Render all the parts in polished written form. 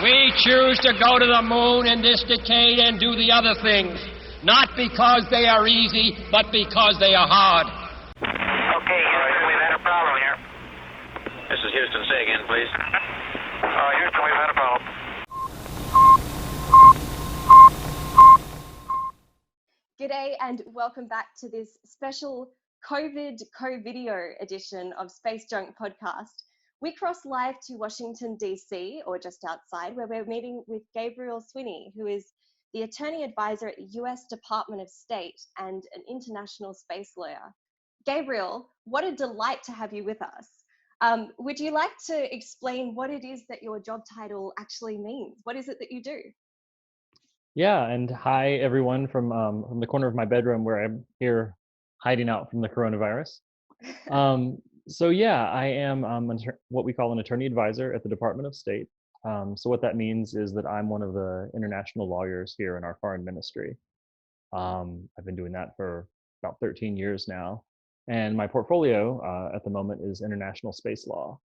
We choose to go to the moon in this decade and do the other things, not because they are easy, but because they are hard. Okay, Houston, we've had a problem here. This is Houston. Say again, please. Houston, we've had a problem. G'day and welcome back to this special COVID co-video edition of Space Junk Podcast. We cross live to Washington, D.C., or just outside, where we're meeting with Gabriel Swiney, who is the Attorney Advisor at the U.S. Department of State and an international space lawyer. Gabriel, what a delight to have you with us. Would you like to explain what it is that your job title actually means? What is it that you do? Yeah, and hi everyone from the corner of my bedroom where I'm here hiding out from the coronavirus. So yeah, I am what we call an attorney advisor at the Department of State. So what that means is that I'm one of the international lawyers here in our foreign ministry. I've been doing that for about 13 years now, and my portfolio at the moment is international space law.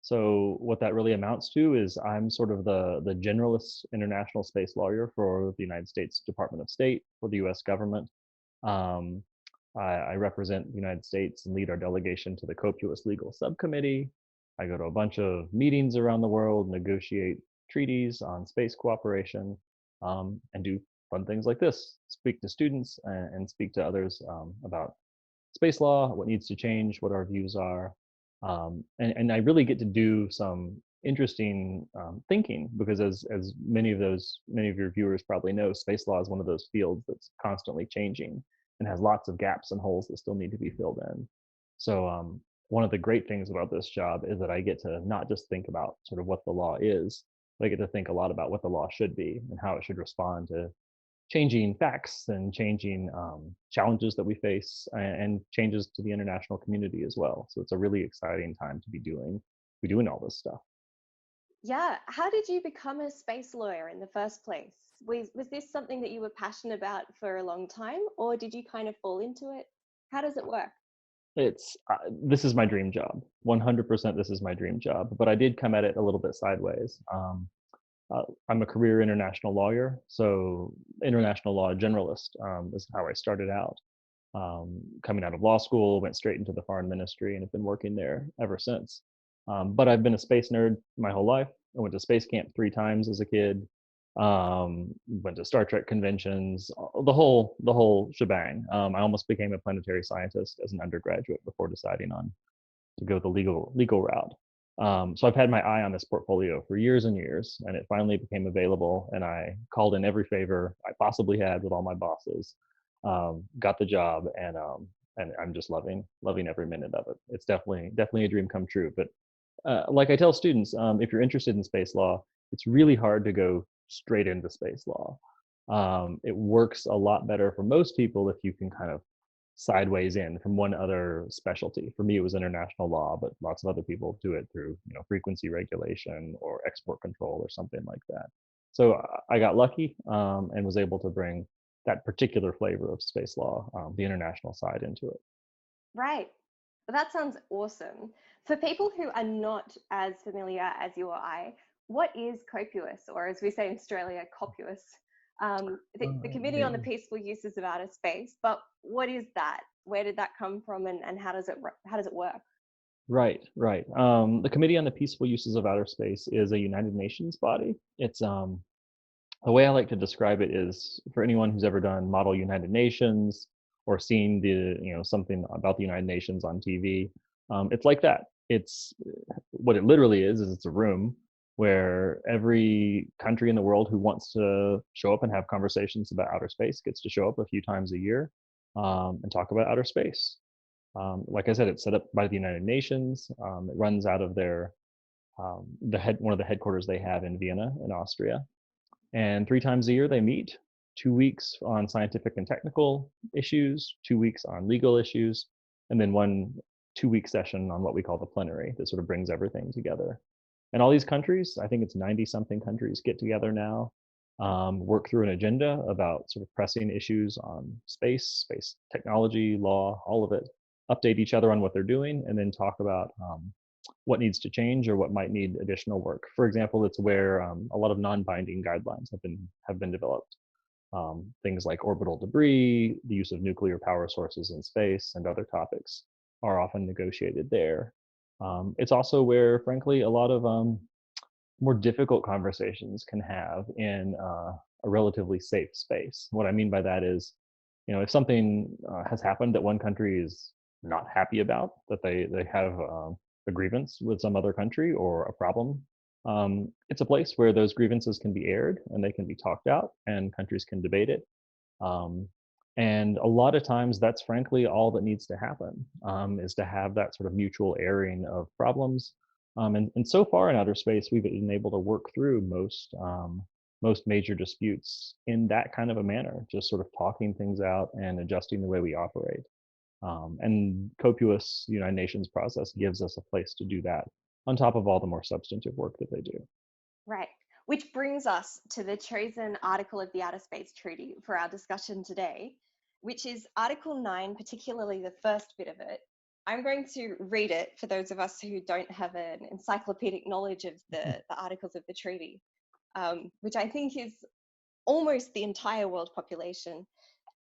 So what that really amounts to is I'm sort of the generalist international space lawyer for the United States Department of State, for the US government. I represent the United States and lead our delegation to the Copious Legal Subcommittee. I go to a bunch of meetings around the world, negotiate treaties on space cooperation, and do fun things like this, speak to students and speak to others about space law, what needs to change, what our views are. And I really get to do some interesting thinking, because as many of your viewers probably know, space law is one of those fields that's constantly changing and has lots of gaps and holes that still need to be filled in. So one of the great things about this job is that I get to not just think about sort of what the law is, but I get to think a lot about what the law should be and how it should respond to changing facts and changing challenges that we face, and changes to the international community as well. So it's a really exciting time to be doing all this stuff. Yeah, how did you become a space lawyer in the first place? Was this something that you were passionate about for a long time, or did you kind of fall into it? How does it work? It's this is my dream job. 100% this is my dream job, but I did come at it a little bit sideways. I'm a career international lawyer, so international law generalist is how I started out. Coming out of law school, went straight into the foreign ministry and have been working there ever since. But I've been a space nerd my whole life. I went to space camp 3 times as a kid. Went to Star Trek conventions, the whole shebang. I almost became a planetary scientist as an undergraduate before deciding on to go the legal route. So I've had my eye on this portfolio for years and years, and it finally became available, and I called in every favor I possibly had with all my bosses, got the job, and I'm just loving every minute of it. It's definitely a dream come true. But like I tell students, if you're interested in space law, it's really hard to go straight into space law. It works a lot better for most people if you can kind of sideways in from one other specialty. For me, it was international law, but lots of other people do it through, frequency regulation or export control or something like that. So I got lucky and was able to bring that particular flavor of space law, the international side, into it. Right. Well, that sounds awesome. For people who are not as familiar as you or I, what is copious, or as we say in Australia, copious? The Committee on the Peaceful Uses of Outer Space, but what is that? Where did that come from, and how does it work? Right. The Committee on the Peaceful Uses of Outer Space is a United Nations body. It's the way I like to describe it is, for anyone who's ever done Model United Nations or seen something about the United Nations on TV, it's like that. It's what it literally is it's a room where every country in the world who wants to show up and have conversations about outer space gets to show up a few times a year and talk about outer space. Like I said, it's set up by the United Nations. It runs out of one of the headquarters they have in Vienna, in Austria. And 3 times a year they meet, 2 weeks on scientific and technical issues, 2 weeks on legal issues, and then 1 2-week session on what we call the plenary that sort of brings everything together. And all these countries, I think it's 90-something countries, get together now, work through an agenda about sort of pressing issues on space technology, law, all of it, update each other on what they're doing, and then talk about what needs to change or what might need additional work. For example, it's where a lot of non-binding guidelines have been developed. Things like orbital debris, the use of nuclear power sources in space, and other topics are often negotiated there. It's also where, frankly, a lot of more difficult conversations can have in a relatively safe space. What I mean by that is, if something has happened that one country is not happy about, that they have a grievance with some other country or a problem, it's a place where those grievances can be aired and they can be talked out and countries can debate it. And a lot of times that's frankly all that needs to happen, is to have that sort of mutual airing of problems. And so far in outer space, we've been able to work through most major disputes in that kind of a manner, just sort of talking things out and adjusting the way we operate. And copious United Nations process gives us a place to do that on top of all the more substantive work that they do. Right. Which brings us to the chosen article of the Outer Space Treaty for our discussion today, which is Article 9, particularly the first bit of it. I'm going to read it for those of us who don't have an encyclopedic knowledge of the articles of the treaty, which I think is almost the entire world population.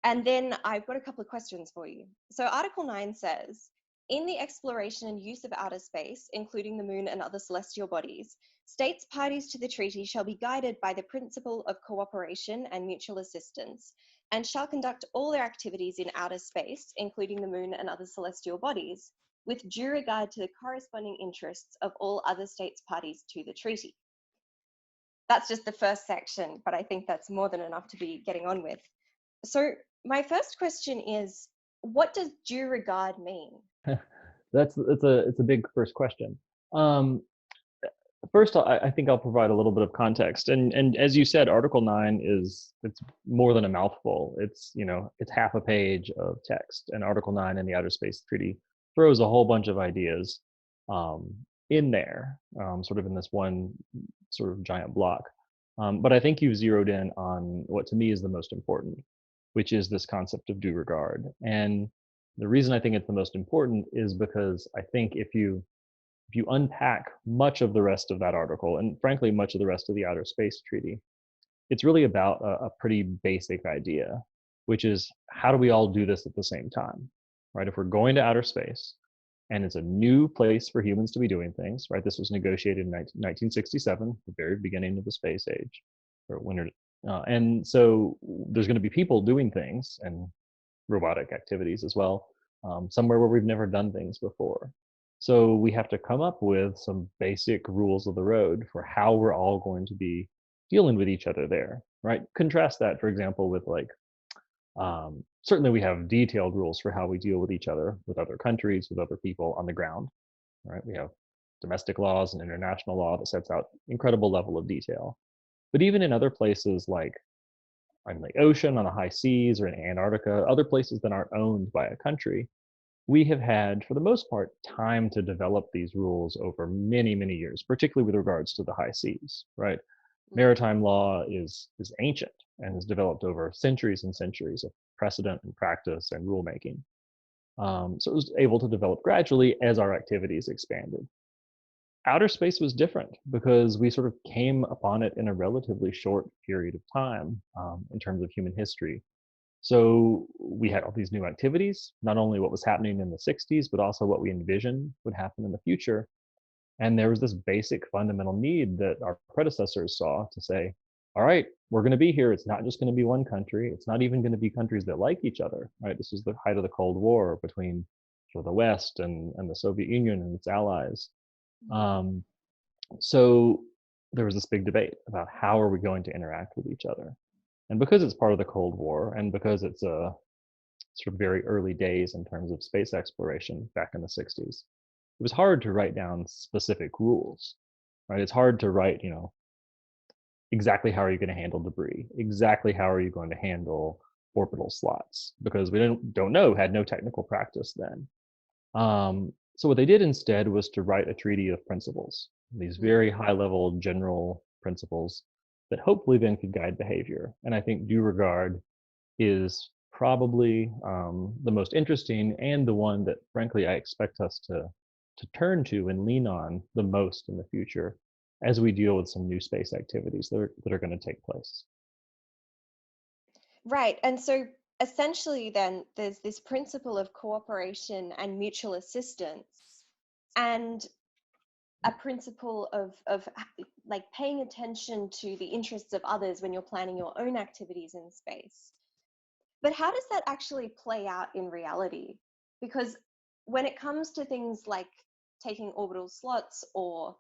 And then I've got a couple of questions for you. So Article 9 says, in the exploration and use of outer space, including the moon and other celestial bodies, states parties to the treaty shall be guided by the principle of cooperation and mutual assistance, and shall conduct all their activities in outer space, including the moon and other celestial bodies, with due regard to the corresponding interests of all other states parties to the treaty. That's just the first section, but I think that's more than enough to be getting on with. So my first question is, what does due regard mean? It's a big first question. First, I think I'll provide a little bit of context. And as you said, Article 9 it's more than a mouthful. It's half a page of text. And Article 9 in the Outer Space Treaty throws a whole bunch of ideas in there, sort of in this one sort of giant block. But I think you've zeroed in on what to me is the most important, which is this concept of due regard. And the reason I think it's the most important is because I think if you unpack much of the rest of that article, and frankly, much of the rest of the Outer Space Treaty, it's really about a pretty basic idea, which is how do we all do this at the same time, right? If we're going to outer space and it's a new place for humans to be doing things, right? This was negotiated in 1967, the very beginning of the space age, or when and so there's going to be people doing things and robotic activities as well, somewhere where we've never done things before. So we have to come up with some basic rules of the road for how we're all going to be dealing with each other there, right? Contrast that, for example, with certainly we have detailed rules for how we deal with each other, with other countries, with other people on the ground, right? We have domestic laws and international law that sets out incredible level of detail. But even in other places like on the ocean, on the high seas, or in Antarctica, other places that aren't owned by a country, we have had, for the most part, time to develop these rules over many, many years, particularly with regards to the high seas, right? Maritime law is ancient and is developed over centuries and centuries of precedent and practice and rulemaking. So it was able to develop gradually as our activities expanded. Outer space was different because we sort of came upon it in a relatively short period of time in terms of human history. So we had all these new activities, not only what was happening in the 60s, but also what we envisioned would happen in the future. And there was this basic fundamental need that our predecessors saw to say, all right, we're going to be here. It's not just going to be one country. It's not even going to be countries that like each other, right? This was the height of the Cold War between the West and the Soviet Union and its allies. So there was this big debate about how are we going to interact with each other. And because it's part of the Cold War, and because it's a sort of very early days in terms of space exploration back in the 60s, it was hard to write down specific rules, right? It's hard to write, exactly how are you going to handle debris? Exactly how are you going to handle orbital slots? Because we don't know, had no technical practice then. So what they did instead was to write a treaty of principles, these very high-level general principles that hopefully then could guide behavior. And I think due regard is probably the most interesting and the one that, frankly, I expect us to to turn to and lean on the most in the future as we deal with some new space activities that are going to take place. Right. And so essentially, then there's this principle of cooperation and mutual assistance, and a principle of like paying attention to the interests of others when you're planning your own activities in space. But how does that actually play out in reality? Because when it comes to things like taking orbital slots or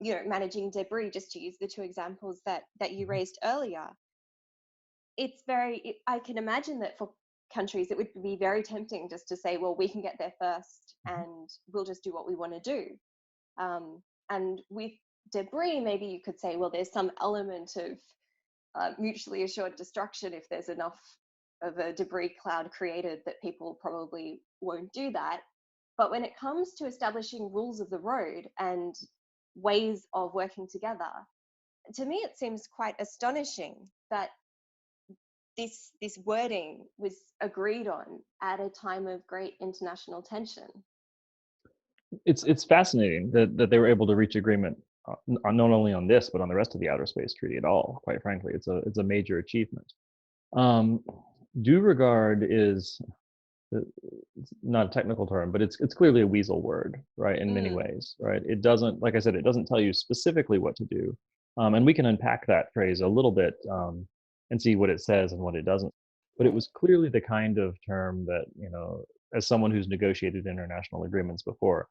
managing debris, just to use the two examples that you raised earlier, I can imagine that for countries it would be very tempting just to say, well, we can get there first and we'll just do what we want to do. And with debris, maybe you could say, well, there's some element of mutually assured destruction. If there's enough of a debris cloud created, that people probably won't do that. But when it comes to establishing rules of the road and ways of working together, to me it seems quite astonishing that this wording was agreed on at a time of great international tension. It's fascinating that they were able to reach agreement not only on this but on the rest of the Outer Space Treaty at all. Quite frankly, it's a major achievement. Due regard is it's not a technical term, but it's clearly a weasel word, right? In many ways, right? It doesn't, like I said, it doesn't tell you specifically what to do, and we can unpack that phrase a little bit and see what it says and what it doesn't. But it was clearly the kind of term that, as someone who's negotiated international agreements before,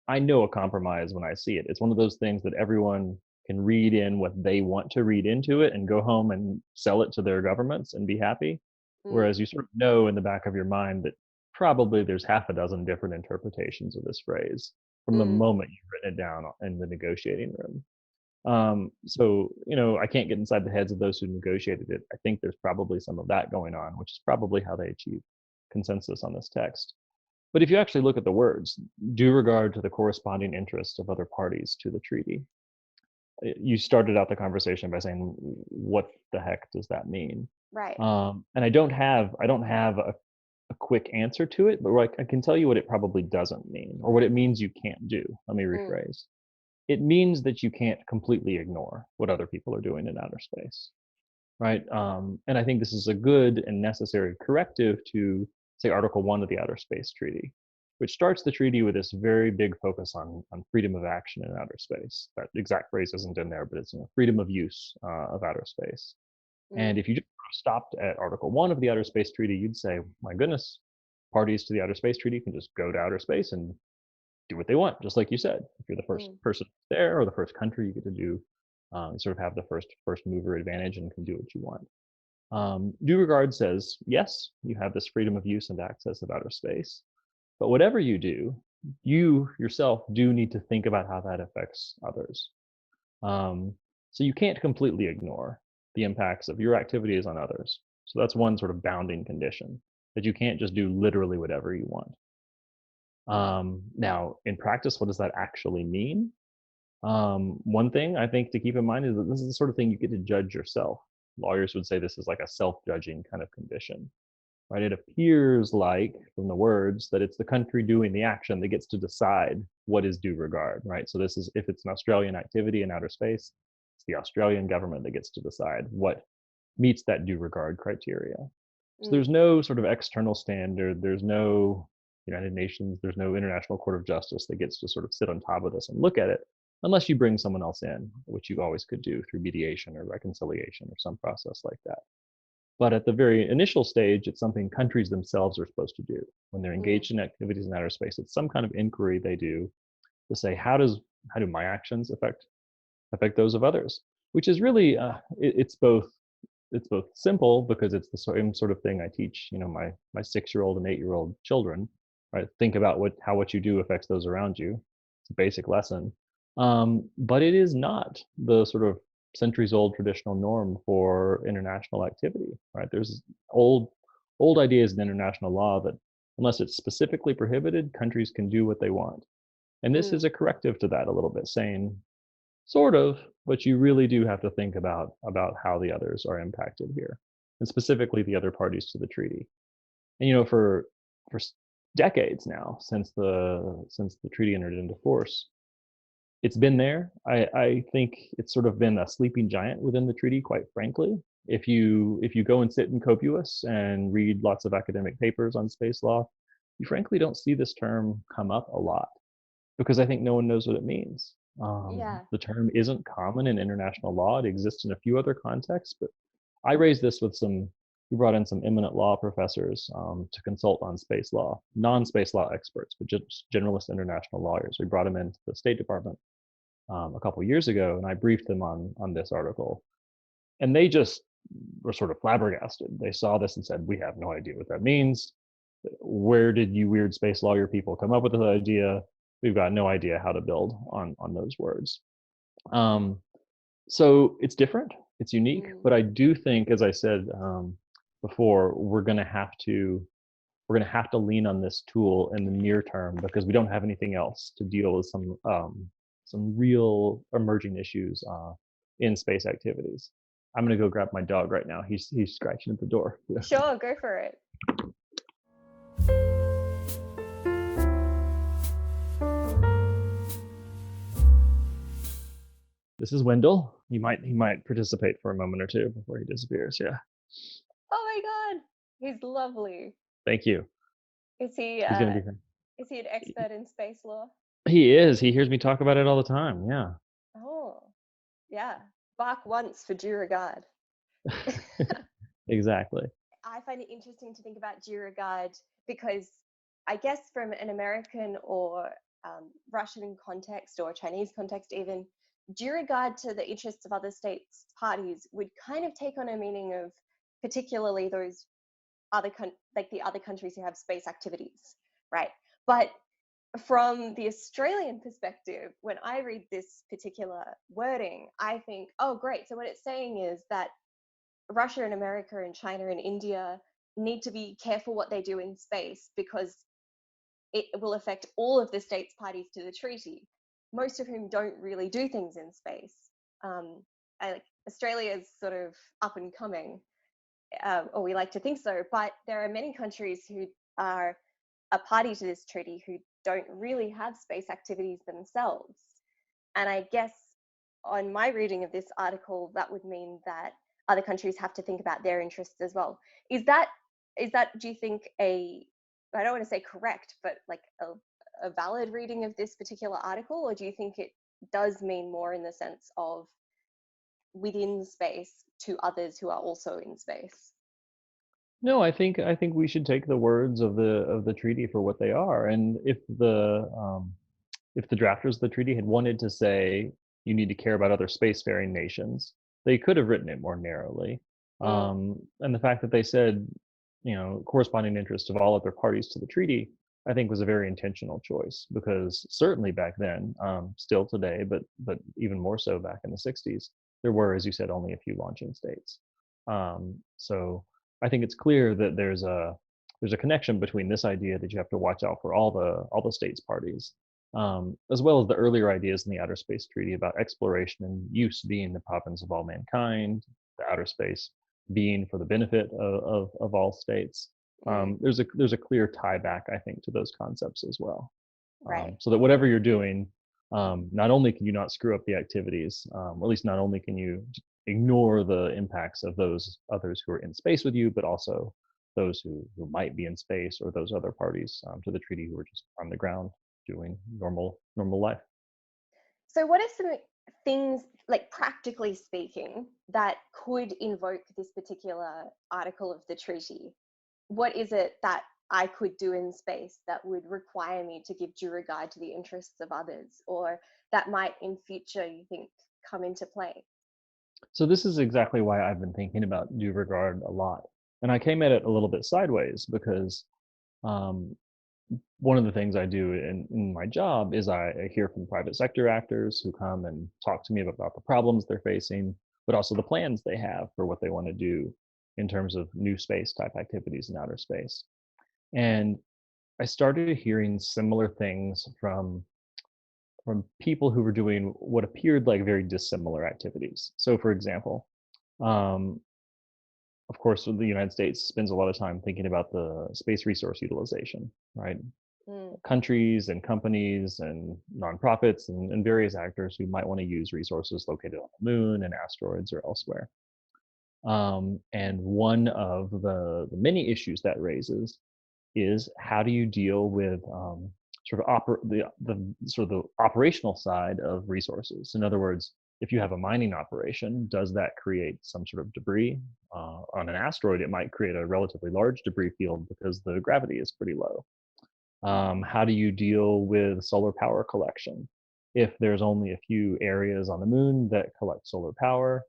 I know a compromise when I see it. It's one of those things that everyone can read in what they want to read into it and go home and sell it to their governments and be happy. Whereas you sort of know in the back of your mind that probably there's half a dozen different interpretations of this phrase from the moment you've written it down in the negotiating room. So, I can't get inside the heads of those who negotiated it. I think there's probably some of that going on, which is probably how they achieved consensus on this text. But if you actually look at the words, due regard to the corresponding interests of other parties to the treaty, you started out the conversation by saying, what the heck does that mean? Right. And I don't have a quick answer to it, but I can tell you what it probably doesn't mean, or what it means you can't do. Let me rephrase. It means that you can't completely ignore what other people are doing in outer space, right? And I think this is a good and necessary corrective to, say, Article 1 of the Outer Space Treaty, which starts the treaty with this very big focus on freedom of action in outer space. That exact phrase isn't in there, but it's freedom of use of outer space. And if you just stopped at Article 1 of the Outer Space Treaty, you'd say, my goodness, parties to the Outer Space Treaty can just go to outer space and do what they want, just like you said. If you're the first person there or the first country, you get to do sort of have the first mover advantage and can do what you want. Due regard says, yes, you have this freedom of use and access of outer space, but whatever you do, you yourself do need to think about how that affects others. So you can't completely ignore the impacts of your activities on others. So that's one sort of bounding condition, that you can't just do literally whatever you want. Now, in practice, what does that actually mean? One thing I think to keep in mind is that this is the sort of thing you get to judge yourself. Lawyers would say this is like a self-judging kind of condition, right? It appears like, from the words, that it's the country doing the action that gets to decide what is due regard, right? So this is, if it's an Australian activity in outer space, it's the Australian government that gets to decide what meets that due regard criteria. So there's no sort of external standard, there's no United Nations, there's no International Court of Justice that gets to sort of sit on top of this and look at it, unless you bring someone else in, which you always could do through mediation or reconciliation or some process like that. But at the very initial stage, it's something countries themselves are supposed to do. When they're engaged in activities in outer space, it's some kind of inquiry they do to say, how do my actions affect those of others? Which is really, it's both simple, because it's the same sort of thing I teach, my 6-year-old and 8-year-old children, right? Think about how what you do affects those around you. It's a basic lesson. But it is not the sort of centuries-old traditional norm for international activity, right? There's old ideas in international law that, unless it's specifically prohibited, countries can do what they want. And this is a corrective to that a little bit, saying, sort of, but you really do have to think about how the others are impacted here, and specifically the other parties to the treaty. And for decades now since the treaty entered into force. It's been there. I think it's sort of been a sleeping giant within the treaty, quite frankly. If you go and sit in Copious and read lots of academic papers on space law, you frankly don't see this term come up a lot because I think no one knows what it means. Yeah. The term isn't common in international law. It exists in a few other contexts, but I raised this with we brought in some eminent law professors to consult on space law, non-space law experts, but just generalist international lawyers. We brought them into the State Department a couple years ago, and I briefed them on this article, and they just were sort of flabbergasted. They saw this and said, "We have no idea what that means. Where did you weird space lawyer people come up with this idea? We've got no idea how to build on those words." So it's different, it's unique, but I do think, as I said before, we're going to have to lean on this tool in the near term because we don't have anything else to deal with some real emerging issues in space activities. I'm going to go grab my dog right now. He's scratching at the door. Sure, go for it. This is Wendell. He might participate for a moment or two before he disappears. Yeah. Oh my God, he's lovely. Thank you. Is he? He's gonna be here. Is he an expert in space law? He is. He hears me talk about it all the time. Yeah. Oh, yeah. Bark once for due regard. Exactly. I find it interesting to think about due regard because I guess from an American or Russian context or Chinese context even, due regard to the interests of other states' parties would kind of take on a meaning of particularly those other the other countries who have space activities, right? But from the Australian perspective, when I read this particular wording, I think, oh, great. So what it's saying is that Russia and America and China and India need to be careful what they do in space because it will affect all of the states parties to the treaty, most of whom don't really do things in space. Australia is sort of up and coming, or we like to think so, but there are many countries who are a party to this treaty who don't really have space activities themselves. And I guess on my reading of this article, that would mean that other countries have to think about their interests as well. Is that, do you think, I don't want to say correct, but like a valid reading of this particular article? Or do you think it does mean more in the sense of within space to others who are also in space? No, I think we should take the words of the treaty for what they are. And if the drafters of the treaty had wanted to say you need to care about other spacefaring nations, they could have written it more narrowly. And the fact that they said, corresponding interest of all other parties to the treaty, I think was a very intentional choice because certainly back then, still today, but even more so back in the 60s, there were, as you said, only a few launching states. So I think it's clear that there's a connection between this idea that you have to watch out for all the states parties, as well as the earlier ideas in the Outer Space Treaty about exploration and use being the province of all mankind, the outer space being for the benefit of all states. There's a clear tie back, I think, to those concepts as well. Right. So that whatever you're doing, not only can you not screw up the activities, or at least not only can you ignore the impacts of those others who are in space with you, but also those who might be in space or those other parties to the treaty who are just on the ground doing normal life. So what are some things, like practically speaking, that could invoke this particular article of the treaty? What is it that I could do in space that would require me to give due regard to the interests of others, or that might in future, you think, come into play? So this is exactly why I've been thinking about due regard a lot. And I came at it a little bit sideways because one of the things I do in my job is I hear from private sector actors who come and talk to me about the problems they're facing, but also the plans they have for what they want to do in terms of new space type activities in outer space. And I started hearing similar things from people who were doing what appeared like very dissimilar activities. So for example, of course, the United States spends a lot of time thinking about the space resource utilization, right? Mm. Countries and companies and nonprofits and various actors who might want to use resources located on the moon and asteroids or elsewhere. And one of the many issues that raises is how do you deal with the operational side of resources? In other words, if you have a mining operation, does that create some sort of debris? On an asteroid, it might create a relatively large debris field because the gravity is pretty low. How do you deal with solar power collection? If there's only a few areas on the moon that collect solar power,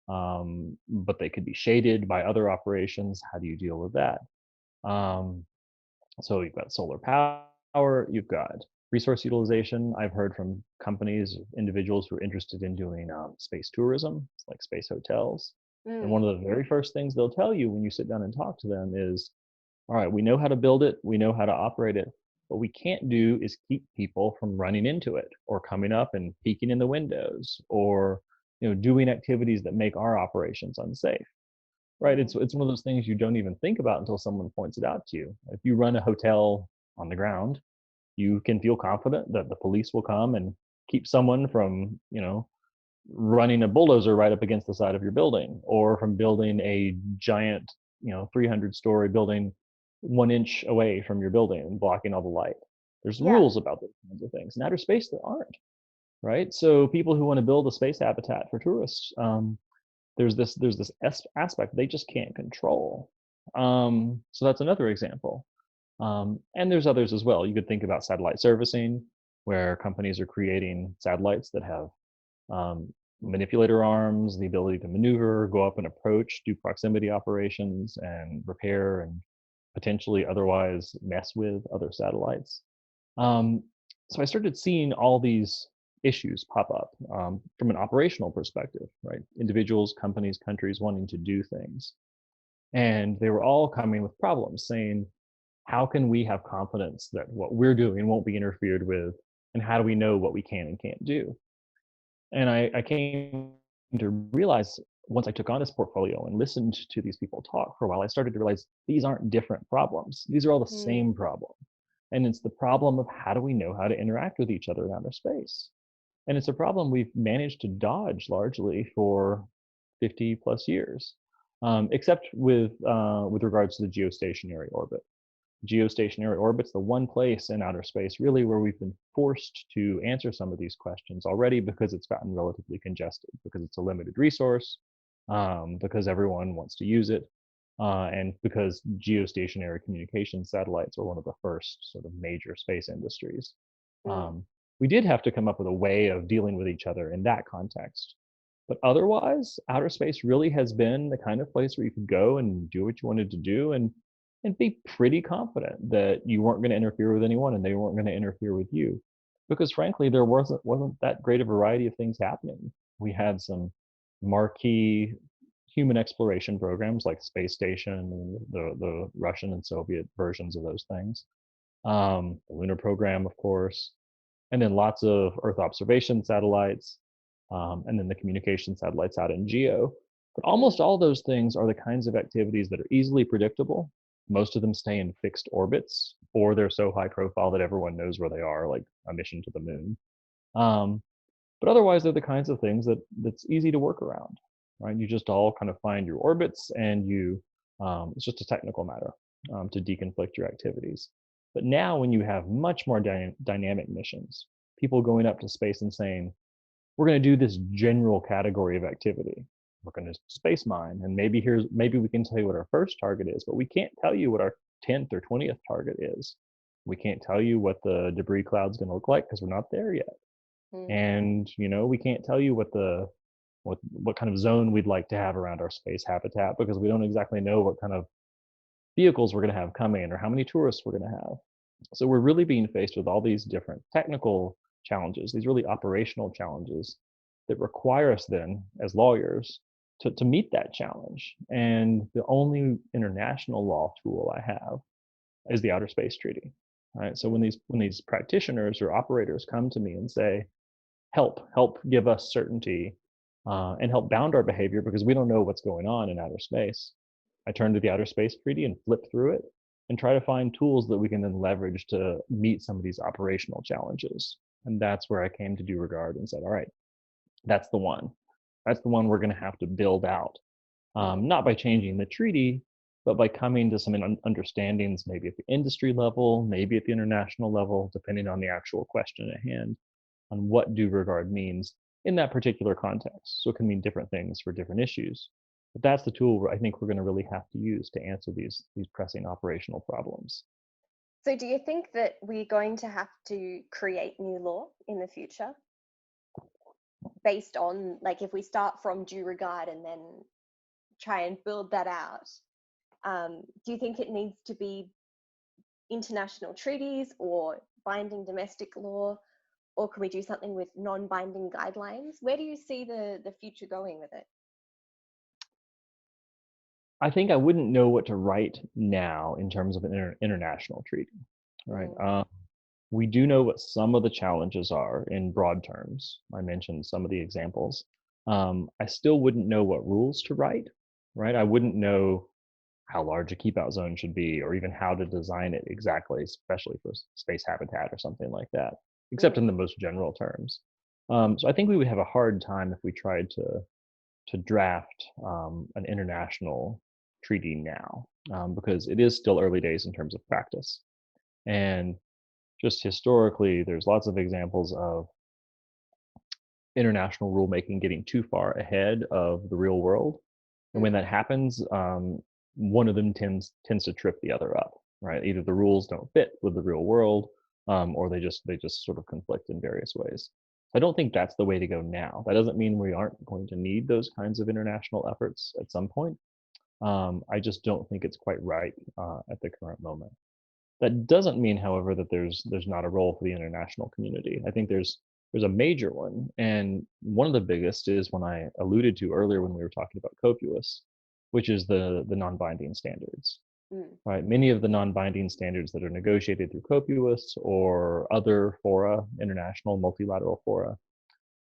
but they could be shaded by other operations, how do you deal with that? So you've got solar power, you've got resource utilization. I've heard from companies, individuals who are interested in doing space tourism, like space hotels. And Mm. one of the very first things they'll tell you when you sit down and talk to them is, all right, we know how to build it, we know how to operate it. What we can't do is keep people from running into it or coming up and peeking in the windows or doing activities that make our operations unsafe. Right? Mm. It's one of those things you don't even think about until someone points it out to you. If you run a hotel on the ground, you can feel confident that the police will come and keep someone from, running a bulldozer right up against the side of your building or from building a giant, 300-story building 1 inch away from your building and blocking all the light. There's Yeah. rules about those kinds of things. In outer space, there aren't, right? So people who want to build a space habitat for tourists, there's this aspect they just can't control. So that's another example. And there's others as well. You could think about satellite servicing, where companies are creating satellites that have manipulator arms, the ability to maneuver, go up and approach, do proximity operations, and repair and potentially otherwise mess with other satellites. Um, so I started seeing all these issues pop up from an operational perspective, right? Individuals, companies, countries wanting to do things. And they were all coming with problems saying, how can we have confidence that what we're doing won't be interfered with? And how do we know what we can and can't do? And I came to realize once I took on this portfolio and listened to these people talk for a while, I started to realize these aren't different problems. These are all the Mm. same problem. And it's the problem of how do we know how to interact with each other in outer space? And it's a problem we've managed to dodge largely for 50 plus years, except with regards to the geostationary orbit. Geostationary orbit's the one place in outer space really where we've been forced to answer some of these questions already because it's gotten relatively congested, because it's a limited resource, because everyone wants to use it, and because geostationary communication satellites are one of the first sort of major space industries. Mm. We did have to come up with a way of dealing with each other in that context. But otherwise, outer space really has been the kind of place where you could go and do what you wanted to do and be pretty confident that you weren't going to interfere with anyone and they weren't going to interfere with you. Because frankly, there wasn't that great a variety of things happening. We had some marquee human exploration programs like space station and the Russian and Soviet versions of those things. The lunar program, of course, and then lots of Earth observation satellites, and then the communication satellites out in geo. But almost Mm. all those things are the kinds of activities that are easily predictable. Most of them stay in fixed orbits, or they're so high profile that everyone knows where they are, like a mission to the moon. Um, but otherwise, they're the kinds of things that's easy to work around, right? You just all kind of find your orbits, and it's just a technical matter to deconflict your activities. But now, when you have much more dynamic missions, people going up to space and saying, we're going to do this general category of activity. We're going to space mine, and maybe we can tell you what our first target is, but we can't tell you what our 10th or 20th target is. We can't tell you what the debris cloud's going to look like because we're not there yet. Mm. And we can't tell you what kind of zone we'd like to have around our space habitat because we don't exactly know what kind of vehicles we're going to have coming or how many tourists we're going to have. So we're really being faced with all these different technical challenges, these really operational challenges that require us then as lawyers to meet that challenge. And the only international law tool I have is the Outer Space Treaty. Right. So when these practitioners or operators come to me and say, help give us certainty and help bound our behavior because we don't know what's going on in outer space, I turn to the Outer Space Treaty and flip through it and try to find tools that we can then leverage to meet some of these operational challenges. And that's where I came to Do Regard and said, all right, that's the one. That's the one we're going to have to build out. Not by changing the treaty, but by coming to some understandings, maybe at the industry level, maybe at the international level, depending on the actual question at hand, on what due regard means in that particular context. So it can mean different things for different issues. But that's the tool I think we're going to really have to use to answer these pressing operational problems. So do you think that we're going to have to create new law in the future based on, like, if we start from due regard and then try and build that out, do you think it needs to be international treaties or binding domestic law, or can we do something with non-binding guidelines? Where do you see the future going with it? I think I wouldn't know what to write now in terms of an international treaty, right? We do know what some of the challenges are in broad terms. I mentioned some of the examples. I still wouldn't know what rules to write, right? I wouldn't know how large a keep out zone should be, or even how to design it exactly, especially for space habitat or something like that, except in the most general terms. So I think we would have a hard time if we tried to draft an international treaty now, because it is still early days in terms of practice. And just historically, there's lots of examples of international rulemaking getting too far ahead of the real world. And when that happens, one of them tends to trip the other up, right? Either the rules don't fit with the real world, or they just sort of conflict in various ways. I don't think that's the way to go now. That doesn't mean we aren't going to need those kinds of international efforts at some point. I just don't think it's quite right at the current moment. That doesn't mean, however, that there's not a role for the international community. I think there's a major one, and one of the biggest is one I alluded to earlier when we were talking about COPUOS, which is the non-binding standards. Right, many of the non-binding standards that are negotiated through COPUOS or other fora, international multilateral fora,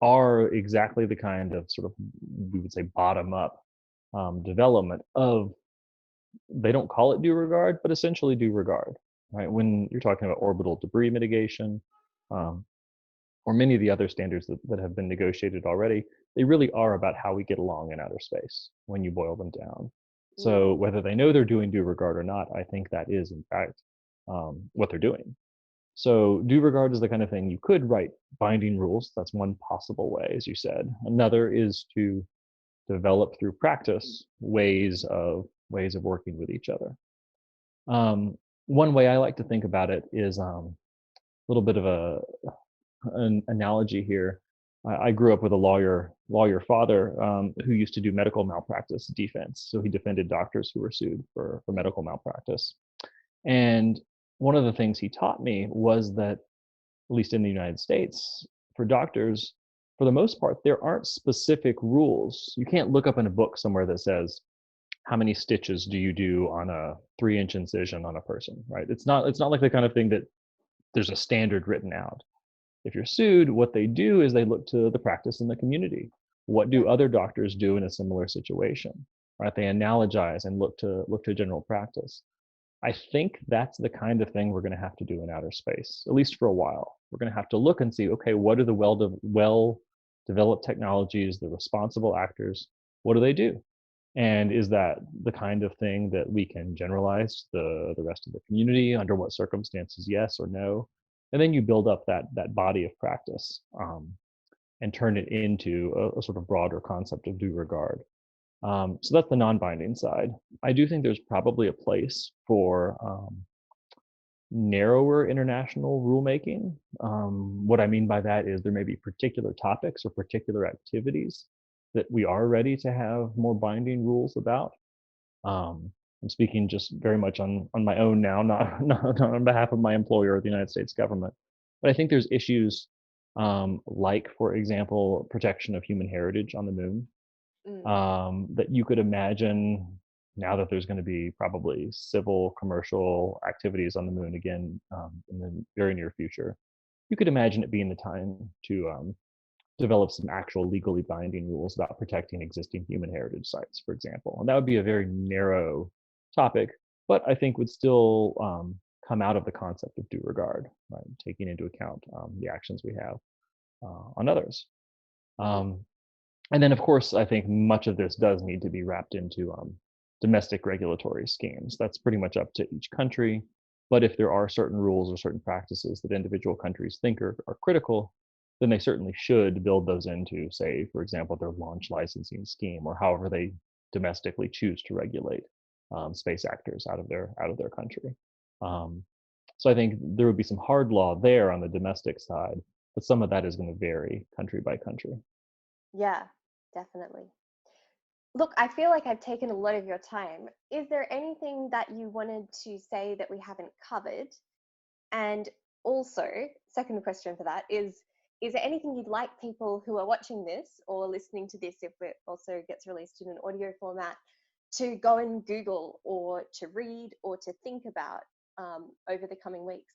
are exactly the kind of sort of, we would say, bottom-up development of, they don't call it due regard, but essentially due regard. Right, when you're talking about orbital debris mitigation, or many of the other standards that have been negotiated already, they really are about how we get along in outer space when you boil them down. So whether they know they're doing due regard or not, I think that is, in fact, what they're doing. So due regard is the kind of thing you could write binding rules. That's one possible way, as you said. Another is to develop through practice ways of working with each other. One way I like to think about it is a little bit of an analogy here. I grew up with a lawyer father who used to do medical malpractice defense. So he defended doctors who were sued for medical malpractice. And one of the things he taught me was that, at least in the United States, for doctors, for the most part, there aren't specific rules. You can't look up in a book somewhere that says, how many stitches do you do on a 3-inch incision on a person, right? It's not like the kind of thing that there's a standard written out. If you're sued, what they do is they look to the practice in the community. What do other doctors do in a similar situation? Right? They analogize and look to general practice. I think that's the kind of thing we're going to have to do in outer space, at least for a while. We're going to have to look and see, okay, what are the well-developed technologies, the responsible actors, what do they do? And is that the kind of thing that we can generalize to the rest of the community? Under what circumstances, yes or no? And then you build up that body of practice and turn it into a sort of broader concept of due regard. So that's the non-binding side. I do think there's probably a place for narrower international rulemaking. What I mean by that is there may be particular topics or particular activities that we are ready to have more binding rules about. I'm speaking just very much on my own now, not on behalf of my employer or the United States government. But I think there's issues like, for example, protection of human heritage on the moon, that you could imagine, now that there's going to be probably civil commercial activities on the moon again in the very near future. You could imagine it being the time to develop some actual legally binding rules about protecting existing human heritage sites, for example. And that would be a very narrow topic, but I think would still come out of the concept of due regard, right? Taking into account the actions we have on others. And then, of course, I think much of this does need to be wrapped into domestic regulatory schemes. That's pretty much up to each country. But if there are certain rules or certain practices that individual countries think are critical, then they certainly should build those into, say, for example, their launch licensing scheme, or however they domestically choose to regulate space actors out of their country. So I think there would be some hard law there on the domestic side, but some of that is going to vary country by country. Yeah, definitely. Look, I feel like I've taken a lot of your time. Is there anything that you wanted to say that we haven't covered? And also, second question for that is there anything you'd like people who are watching this or listening to this, if it also gets released in an audio format, to go and Google or to read or to think about over the coming weeks?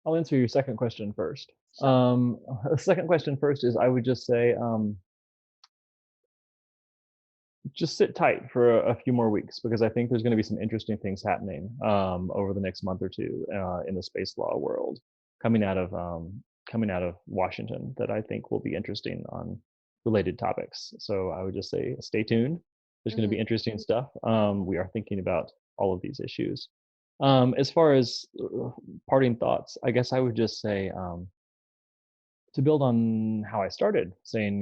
I'll answer your second question first. Sure. The second question first is I would just say, just sit tight for a few more weeks, because I think there's going to be some interesting things happening over the next month or two in the space law world coming out of Washington that I think will be interesting on related topics. So I would just say stay tuned. There's going to be interesting stuff. We are thinking about all of these issues. As far as parting thoughts, I guess I would just say, to build on how I started, saying,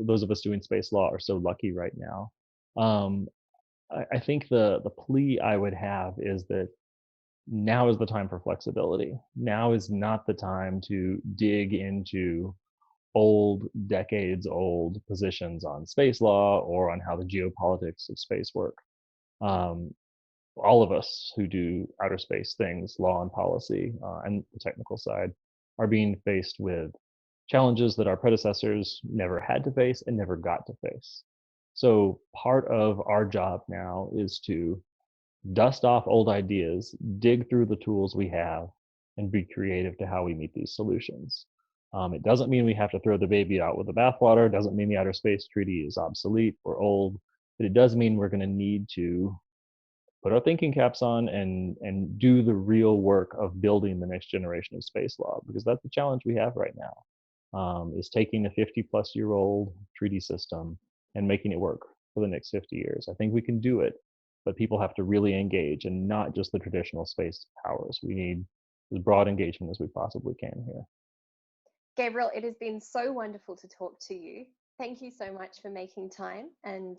those of us doing space law are so lucky right now. I think the plea I would have is that now is the time for flexibility. Now is not the time to dig into decades old positions on space law or on how the geopolitics of space work. All of us who do outer space things, law and policy, and the technical side, are being faced with challenges that our predecessors never had to face and never got to face. So part of our job now is to dust off old ideas, dig through the tools we have, and be creative to how we meet these solutions. It doesn't mean we have to throw the baby out with the bathwater. It doesn't mean the Outer Space Treaty is obsolete or old, but it does mean we're going to need to put our thinking caps on and do the real work of building the next generation of space law, because that's the challenge we have right now, is taking a 50-plus-year-old treaty system and making it work for the next 50 years. I think we can do it, but people have to really engage, and not just the traditional space powers. We need as broad engagement as we possibly can here. Gabriel, it has been so wonderful to talk to you. Thank you so much for making time and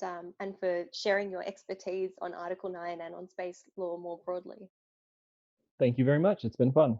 for sharing your expertise on Article 9 and on space law more broadly. Thank you very much. It's been fun.